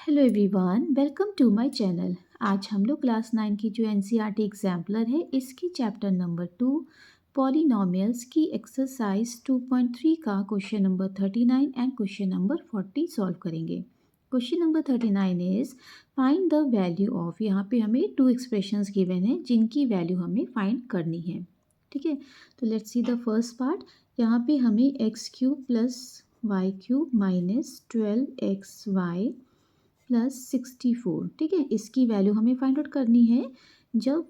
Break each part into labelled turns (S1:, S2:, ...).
S1: Hello everyone, welcome to my channel. आज हम लोग क्लास 9 की जो एनसीईआरटी एग्जाम्पलर है इसकी चैप्टर नंबर 2 पॉलिनॉमियल्स की एक्सरसाइज 2.3 का question number 39 and question number 40 solve करेंगे। Question number 39 is find the value of. यहाँ पे हमें टू एक्सप्रेशंस गिवन है जिनकी वैल्यू हमें फाइंड करनी है। ठीक है, तो let's see the first part. यहाँ पे हमें X cube plus Y cube minus 12xy plus 64, ठीक है, इसकी वैल्यू हमें फाइंड आउट करनी है जब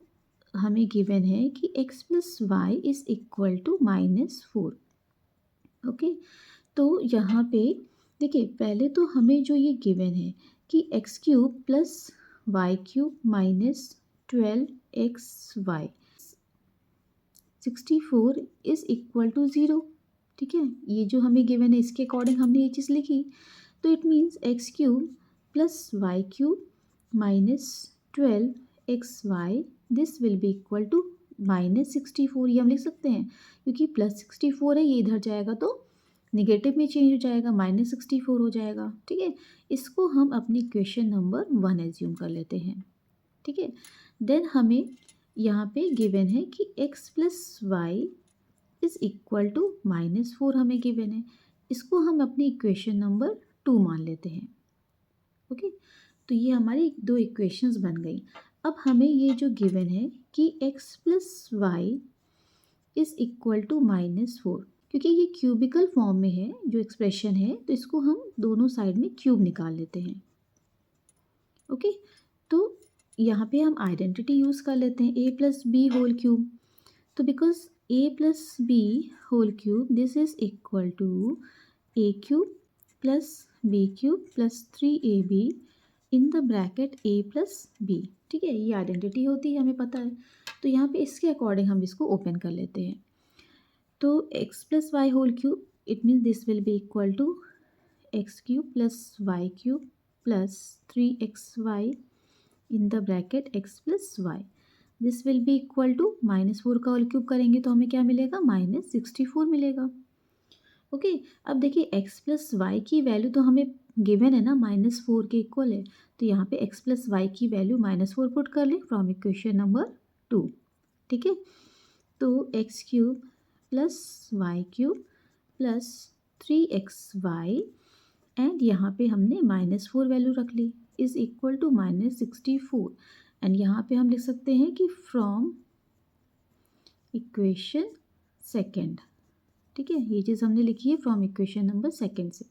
S1: हमें गिवन है कि x plus Y is equal to -4। Okay, तो यहाँ पे देखिए, पहले तो हमें जो ये गिवन है कि X cube plus Y cube minus 12xy 64 is equal to 0। ठीक है, ये जो हमें गिवन है इसके अकॉर्डिंग हमने ये चीज़ लिखी। तो it means X cube plus Y cube minus 12xy this will be equal to -64। ये हम लिख सकते हैं क्योंकि +64 है, ये इधर जाएगा तो निगेटिव में चेंज हो जाएगा, -64 हो जाएगा। ठीक है, इसको हम अपनी इक्वेशन नंबर 1 एज्यूम कर लेते हैं। ठीक है, देन हमें यहाँ पे गिवन है कि x plus Y is equal to -4 हमें गिवन है। इसको हम अपनी इक्वेशन नंबर 2 मान लेते हैं। ओके, तो ये हमारी दो इक्वेशंस बन गई। अब हमें ये जो गिवन है कि x plus Y is equal to -4, क्योंकि ये क्यूबिकल फॉर्म में है जो एक्सप्रेशन है, तो इसको हम दोनों साइड में क्यूब निकाल लेते हैं। ओके, तो यहाँ पे हम आइडेंटिटी यूज़ कर लेते हैं a plus b whole cube. तो because a plus b whole cube this is equal to a cube plus b cube plus 3ab in the bracket a plus b. ठीक है, ये आइडेंटिटी होती है, हमें पता है। तो यहाँ पे इसके अकॉर्डिंग हम इसको ओपन कर लेते हैं। तो x plus Y whole cube it means this will be equal to X cube plus Y cube plus 3xy in the bracket x plus Y this will be equal to -4 का whole cube करेंगे तो हमें क्या मिलेगा, -64 मिलेगा। Okay, अब देखिए x plus Y की वैल्यू तो हमें गिवन है ना, -4 के इक्वल है। तो यहाँ पे x प्लस वाई की वैल्यू -4 पुट कर लें फ्रॉम इक्वेशन नंबर 2। ठीक है, तो X cube plus Y cube plus 3xy and यहाँ पे हमने -4 वैल्यू रख ली इज इक्वल टू -64। एंड यहाँ पे हम लिख सकते हैं कि फ्रॉम इक्वेशन सेकेंड। ठीक है, ये चीज़ हमने लिखी है फ्रॉम इक्वेशन नंबर सेकेंड से।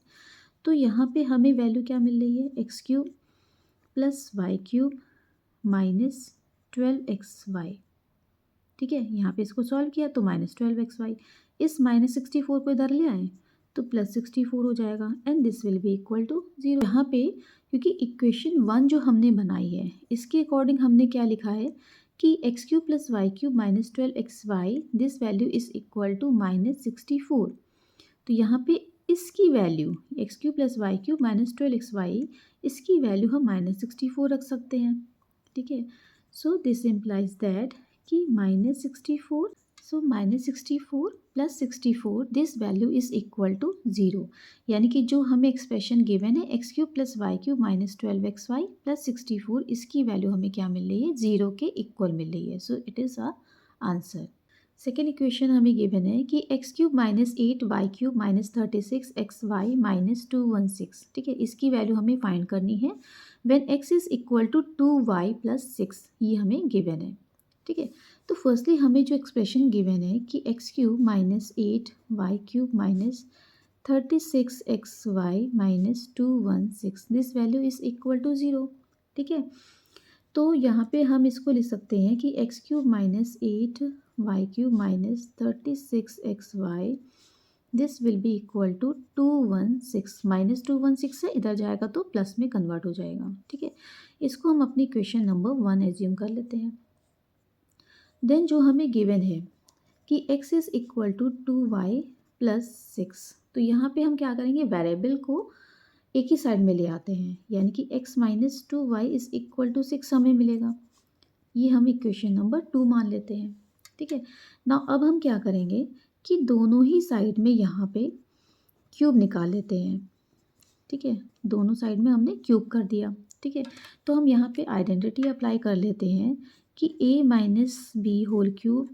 S1: तो यहाँ पे हमें वैल्यू क्या मिल रही है, X cube plus Y cube minus 12xy। ठीक है, यहाँ पे इसको सॉल्व किया तो -12xy, इस -64 को इधर ले आए तो +64 हो जाएगा and this will be equal to 0। यहाँ पे क्योंकि इक्वेशन 1 जो हमने बनाई है इसके अकॉर्डिंग हमने क्या लिखा है कि X cube plus Y cube minus 12xy this value is equal to -64। तो यहाँ पे इसकी value X cube plus Y cube minus 12xy इसकी वैल्यू हम -64 रख सकते हैं। ठीक है, सो दिस इम्प्लाइज दैट कि -64, so -64 plus 64 this value is equal to 0। यानी कि जो हमें एक्सप्रेशन गिवन है X cube plus Y cube minus 12xy plus 64 इसकी वैल्यू हमें क्या मिल रही है, 0 के इक्वल मिल रही है। So it is a answer. Second equation हमें गिवन है कि X cube minus 8 Y cube minus 36 X Y minus 216। ठीक है, इसकी वैल्यू हमें फाइंड करनी है when X is equal to 2y plus 6, ये हमें गिवन है। ठीक है, तो फर्स्टली हमें जो एक्सप्रेशन गिवन है कि X cube minus 8 Y cube minus 36 X Y minus 216 this value is equal to 0। ठीक है, तो यहाँ पे हम इसको लिख सकते हैं कि X cube minus 8 Y cube minus 36 X Y this will be equal to 216। -216 है, इधर जाएगा तो प्लस में कन्वर्ट हो जाएगा। ठीक है, इसको हम अपनी इक्वेशन नंबर 1 एज्यूम कर लेते हैं। देन जो हमें गिवन है कि x is equal to 2y plus 6, तो यहाँ पे हम क्या करेंगे, वेरिएबल को एक ही साइड में ले आते हैं, यानी कि x minus 2y is equal to 6 हमें मिलेगा। ये हम इक्वेशन नंबर 2 मान लेते हैं। ठीक है, ना अब हम क्या करेंगे कि दोनों ही साइड में यहाँ पे क्यूब निकाल लेते हैं। ठीक है, दोनों साइड में हमने क्यूब कर दिया। ठीक है, तो हम यहाँ पे आइडेंटिटी अप्लाई कर लेते हैं कि a minus B whole cube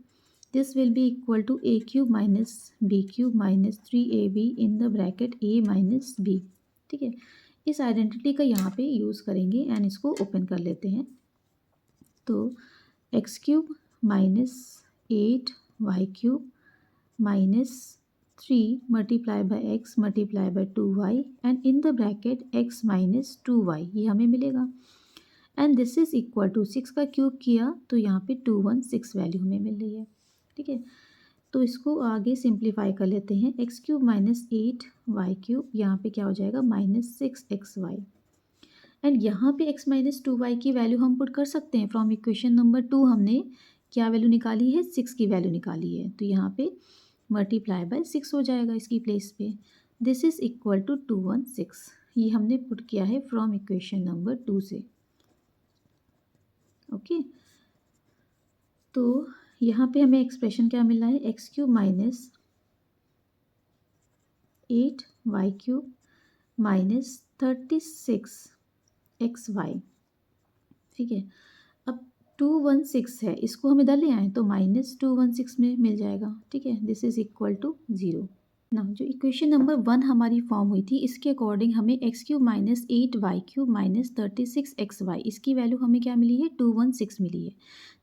S1: this will be equal to a cube minus B cube minus 3ab in the bracket a minus B. ठीक है, इस आइडेंटिटी का यहाँ पे यूज़ करेंगे एंड इसको ओपन कर लेते हैं। तो X cube minus 8y cube minus 3 multiply by X multiply by 2y and in the bracket x minus 2y, ये हमें मिलेगा। And this is equal to 6 का क्यूब किया तो यहाँ पे 216 वैल्यू हमें मिल रही है। ठीक है, तो इसको आगे सिंप्लीफाई कर लेते हैं। X cube minus 8y cube, यहाँ पे क्या हो जाएगा माइनस 6xy। एंड यहाँ पे x माइनस 2y की वैल्यू हम पुट कर सकते हैं फ्रॉम इक्वेशन नंबर 2। हमने क्या वैल्यू निकाली है, 6 की वैल्यू निकाली है, तो यहाँ पे मल्टीप्लाई बाय 6 हो जाएगा इसकी प्लेस पे। दिस इज इक्वल टू 216, ये हमने पुट किया है फ्रॉम इक्वेशन नंबर 2 से। ओके, तो यहाँ पे हमें एक्सप्रेशन क्या मिल रहा है, X cube minus 8y cube minus 36xy। ठीक है, अब 216 है, इसको हम इधर ले आएँ तो माइनस 216 में मिल जाएगा। ठीक है, दिस इज इक्वल टू 0। ना जो इक्वेशन नंबर 1 हमारी फॉर्म हुई थी, इसके अकॉर्डिंग हमें X cube minus 8y cube minus 36xy, इसकी वैल्यू हमें क्या मिली है, 216 मिली है।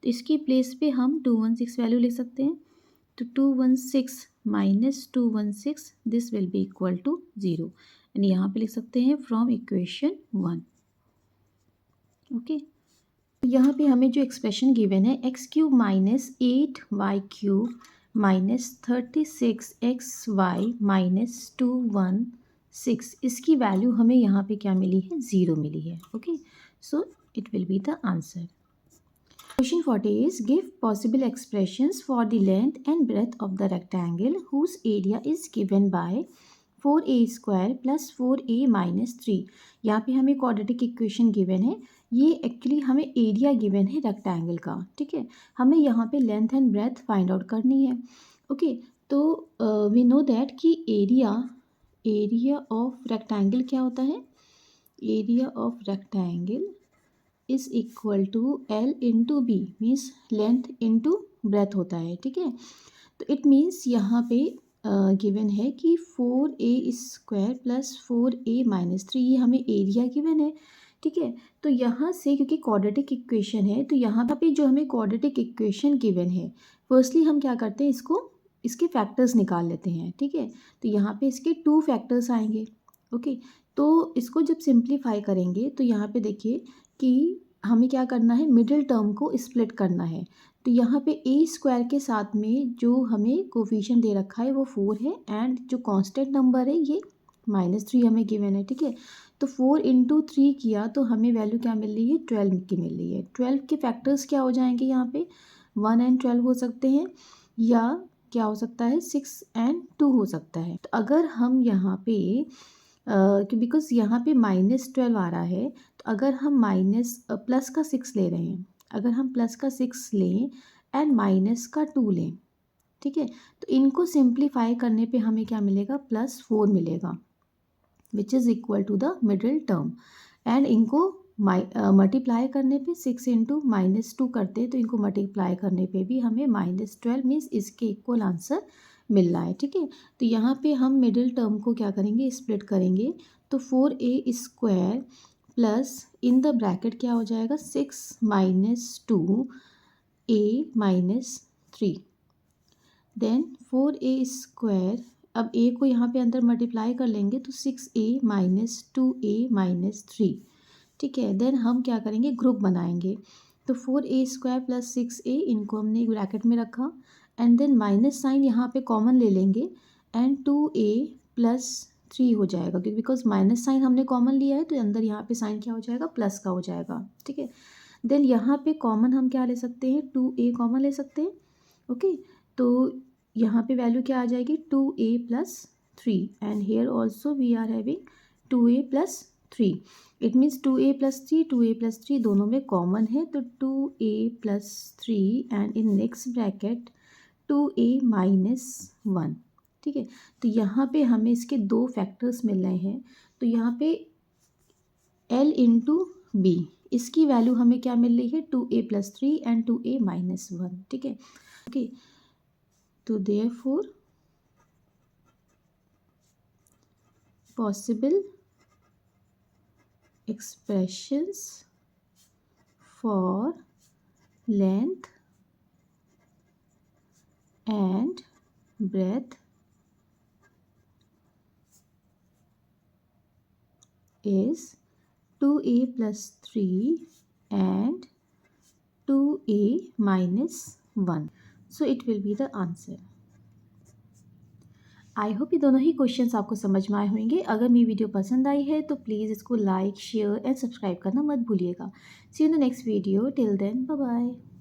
S1: तो इसकी प्लेस पे हम 216 वैल्यू लिख सकते हैं। तो 216 माइनस 216 this will be equal to 0 and यहाँ पे लिख सकते हैं फ्रॉम इक्वेशन 1। ओके, यहाँ पे हमें जो एक्सप्रेशन गिवन है X cube minus 8y cube minus 36xy minus 216, इसकी वैल्यू हमें यहाँ पे क्या मिली है, 0 मिली है। Okay, so it will be the answer. Question 40 is give possible expressions for the length and breadth of the rectangle whose area is given by 4a square plus 4a minus 3। यहाँ पे हमें quadratic equation given है, ये actually हमें area given है rectangle का। ठीक है, हमें यहाँ पे length and breadth find out करनी है। ओके, तो वी नो दैट कि एरिया ऑफ रेक्टेंगल क्या होता है, area of rectangle is equal to L into B, means length into breadth होता है। ठीक है, तो इट मीन्स यहाँ पे गिवन है कि 4a square plus 4a minus 3, ये हमें एरिया गिवन है। ठीक है, तो यहाँ से क्योंकि क्वाड्रेटिक इक्वेशन है, तो यहाँ पे जो हमें क्वाड्रेटिक इक्वेशन गिवन है, फर्स्टली हम क्या करते हैं, इसके फैक्टर्स निकाल लेते हैं। ठीक है, तो यहाँ पे इसके 2 फैक्टर्स आएंगे। ओके, तो इसको जब सिंप्लीफाई करेंगे तो यहाँ पे देखिए कि हमें क्या करना है, मिडिल टर्म को स्प्लिट करना है। तो यहाँ पे a स्क्वायर के साथ में जो हमें कोफिशिएंट दे रखा है वो 4 है एंड जो कांस्टेंट नंबर है ये -3 हमें गिवन है। ठीक है, तो 4 इंटू 3 किया तो हमें वैल्यू क्या मिल रही है, 12 की मिल रही है। 12 के फैक्टर्स क्या हो जाएंगे, यहाँ पे 1 एंड 12 हो सकते हैं, या क्या हो सकता है 6 एंड 2 हो सकता है। तो अगर हम यहाँ पे बिकॉज यहाँ पे -12 आ रहा है, तो अगर हम प्लस का 6 ले रहे हैं, अगर हम प्लस का 6 लें एंड माइनस का 2 लें, ठीक है, तो इनको सिंप्लीफाई करने पे हमें क्या मिलेगा, +4 मिलेगा, which is equal to the middle term. And इनको मल्टीप्लाई करने पे 6 इंटू -2 करते हैं, तो इनको मल्टीप्लाई करने पे भी हमें -12 मीन्स इसके इक्वल आंसर मिल रहा है। ठीक है, तो यहाँ पे हम मिडिल टर्म को क्या करेंगे, स्प्लिट करेंगे। तो 4a square plus in the bracket क्या हो जाएगा, 6 - 2a - 3, देन 4a स्क्वायर, अब a को यहाँ पे अंदर मल्टीप्लाई कर लेंगे तो 6a - 2a - 3। ठीक है, देन हम क्या करेंगे, ग्रुप बनाएंगे। तो 4a स्क्वायर प्लस 6a, इनको हमने ब्रैकेट में रखा एंड देन माइनस साइन यहाँ पे कॉमन ले लेंगे एंड 2a + 3 हो जाएगा, क्योंकि बिकॉज माइनस साइन हमने कॉमन लिया है तो अंदर यहाँ पे साइन क्या हो जाएगा, प्लस का हो जाएगा। ठीक है, देन यहाँ पे कॉमन हम क्या ले सकते हैं, 2a कॉमन ले सकते हैं। ओके, तो यहाँ पे वैल्यू क्या आ जाएगी, 2a + 3 and here also we are having 2a + 3। It means 2a + 3 दोनों में कॉमन है, तो 2a + 3 and in next bracket 2a - 1। ठीक है। तो यहाँ पे हमें इसके 2 फैक्टर्स मिल रहे हैं, तो यहाँ पे L इंटू बी, इसकी वैल्यू हमें क्या मिल रही है 2a+3 एंड 2a-1, ठीक है। ओके, तो therefore possible expressions for length and breadth is 2a+3 and 2a-1. So it will be the answer. I hope ये दोनों ही क्वेश्चंस आपको समझ में आए होंगे। अगर मेरी वीडियो पसंद आई है तो प्लीज़ इसको लाइक, शेयर एंड सब्सक्राइब करना मत भूलिएगा। See you in the next video, till then bye bye.